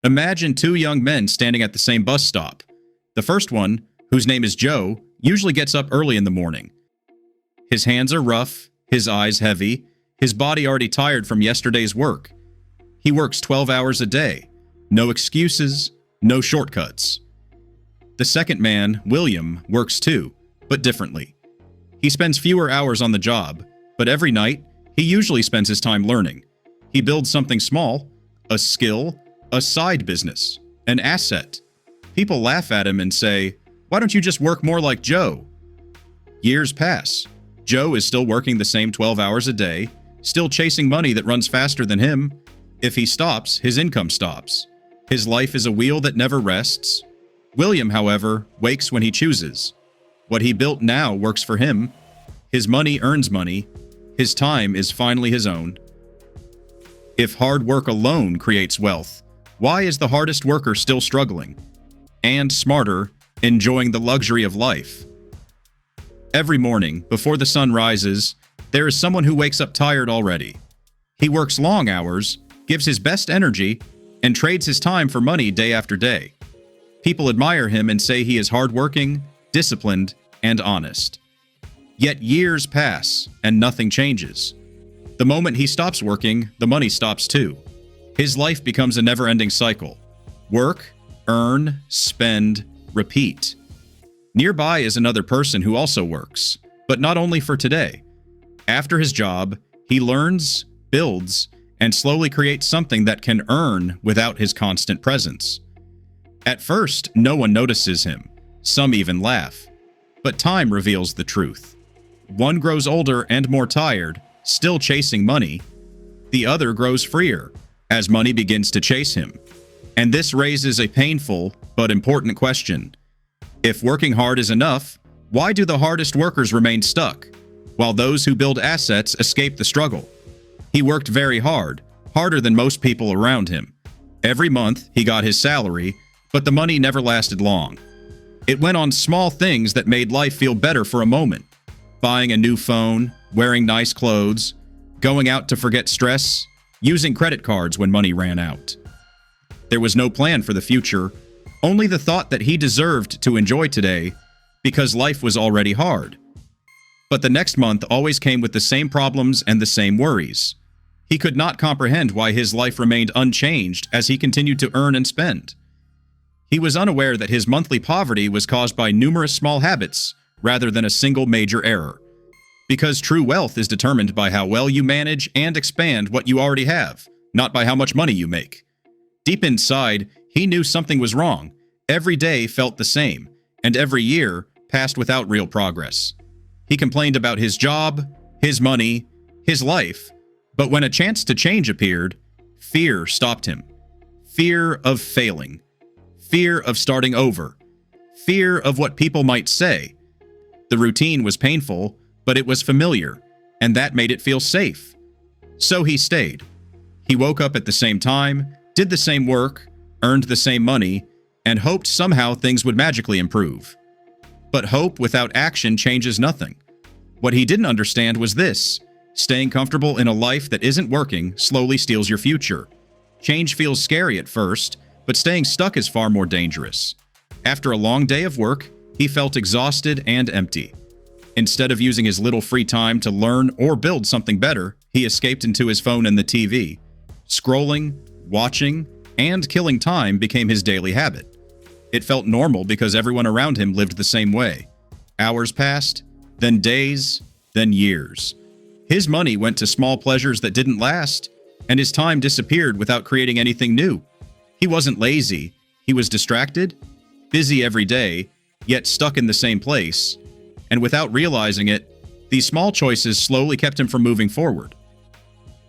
Imagine two young men standing at the same bus stop. The first one, whose name is Joe, usually gets up early in the morning. His hands are rough, his eyes heavy, his body already tired from yesterday's work. He works 12 hours a day. No excuses, no shortcuts. The second man, William, works too, but differently. He spends fewer hours on the job, but every night, he usually spends his time learning. He builds something small, a skill, a side business, an asset. People laugh at him and say, "Why don't you just work more like Joe?" Years pass. Joe is still working the same 12 hours a day, still chasing money that runs faster than him. If he stops, his income stops. His life is a wheel that never rests. William, however, wakes when he chooses. What he built now works for him. His money earns money. His time is finally his own. If hard work alone creates wealth, why is the hardest worker still struggling? And smarter, enjoying the luxury of life. Every morning, before the sun rises, there is someone who wakes up tired already. He works long hours, gives his best energy, and trades his time for money day after day. People admire him and say he is hardworking, disciplined, and honest. Yet years pass, and nothing changes. The moment he stops working, the money stops too. His life becomes a never-ending cycle. Work, earn, spend, repeat. Nearby is another person who also works, but not only for today. After his job, he learns, builds, and slowly creates something that can earn without his constant presence. At first, no one notices him. Some even laugh. But time reveals the truth. One grows older and more tired, still chasing money. The other grows freer, as money begins to chase him. And this raises a painful but important question. If working hard is enough, why do the hardest workers remain stuck, while those who build assets escape the struggle? He worked very hard, harder than most people around him. Every month, he got his salary, but the money never lasted long. It went on small things that made life feel better for a moment. Buying a new phone, wearing nice clothes, going out to forget stress, using credit cards when money ran out. There was no plan for the future, only the thought that he deserved to enjoy today because life was already hard. But the next month always came with the same problems and the same worries. He could not comprehend why his life remained unchanged as he continued to earn and spend. He was unaware that his monthly poverty was caused by numerous small habits rather than a single major error. Because true wealth is determined by how well you manage and expand what you already have, not by how much money you make. Deep inside, he knew something was wrong. Every day felt the same, and every year passed without real progress. He complained about his job, his money, his life, but when a chance to change appeared, fear stopped him. Fear of failing. Fear of starting over. Fear of what people might say. The routine was painful, but it was familiar, and that made it feel safe. So he stayed. He woke up at the same time, did the same work, earned the same money, and hoped somehow things would magically improve. But hope without action changes nothing. What he didn't understand was this: staying comfortable in a life that isn't working slowly steals your future. Change feels scary at first, but staying stuck is far more dangerous. After a long day of work, he felt exhausted and empty. Instead of using his little free time to learn or build something better, he escaped into his phone and the TV. Scrolling, watching, and killing time became his daily habit. It felt normal because everyone around him lived the same way. Hours passed, then days, then years. His money went to small pleasures that didn't last, and his time disappeared without creating anything new. He wasn't lazy, he was distracted, busy every day, yet stuck in the same place. And without realizing it, these small choices slowly kept him from moving forward.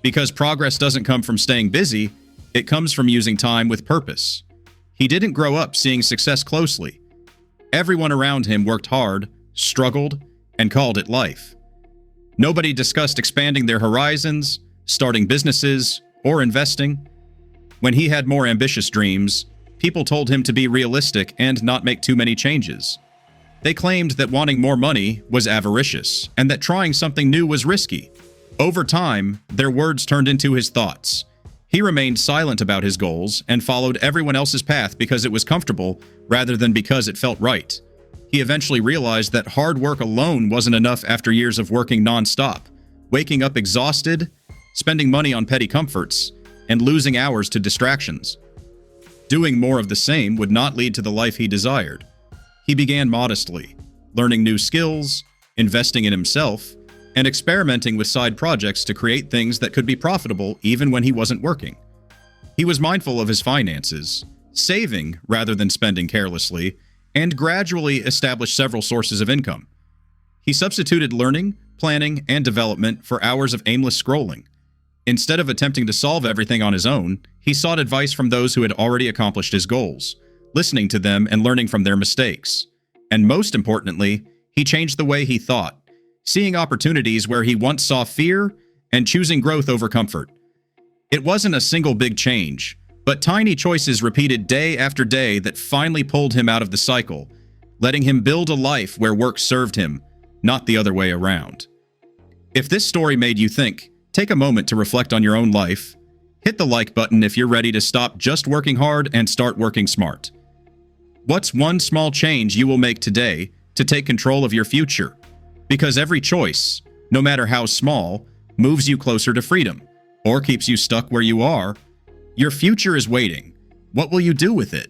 Because progress doesn't come from staying busy, it comes from using time with purpose. He didn't grow up seeing success closely. Everyone around him worked hard, struggled, and called it life. Nobody discussed expanding their horizons, starting businesses, or investing. When he had more ambitious dreams, people told him to be realistic and not make too many changes. They claimed that wanting more money was avaricious, and that trying something new was risky. Over time, their words turned into his thoughts. He remained silent about his goals and followed everyone else's path because it was comfortable rather than because it felt right. He eventually realized that hard work alone wasn't enough after years of working nonstop, waking up exhausted, spending money on petty comforts, and losing hours to distractions. Doing more of the same would not lead to the life he desired. He began modestly, learning new skills, investing in himself, and experimenting with side projects to create things that could be profitable even when he wasn't working. He was mindful of his finances, saving rather than spending carelessly, and gradually established several sources of income. He substituted learning, planning, and development for hours of aimless scrolling. Instead of attempting to solve everything on his own, he sought advice from those who had already accomplished his goals, listening to them and learning from their mistakes. And most importantly, he changed the way he thought, seeing opportunities where he once saw fear and choosing growth over comfort. It wasn't a single big change, but tiny choices repeated day after day that finally pulled him out of the cycle, letting him build a life where work served him, not the other way around. If this story made you think, take a moment to reflect on your own life. Hit the like button if you're ready to stop just working hard and start working smart. What's one small change you will make today to take control of your future? Because every choice, no matter how small, moves you closer to freedom, or keeps you stuck where you are. Your future is waiting. What will you do with it?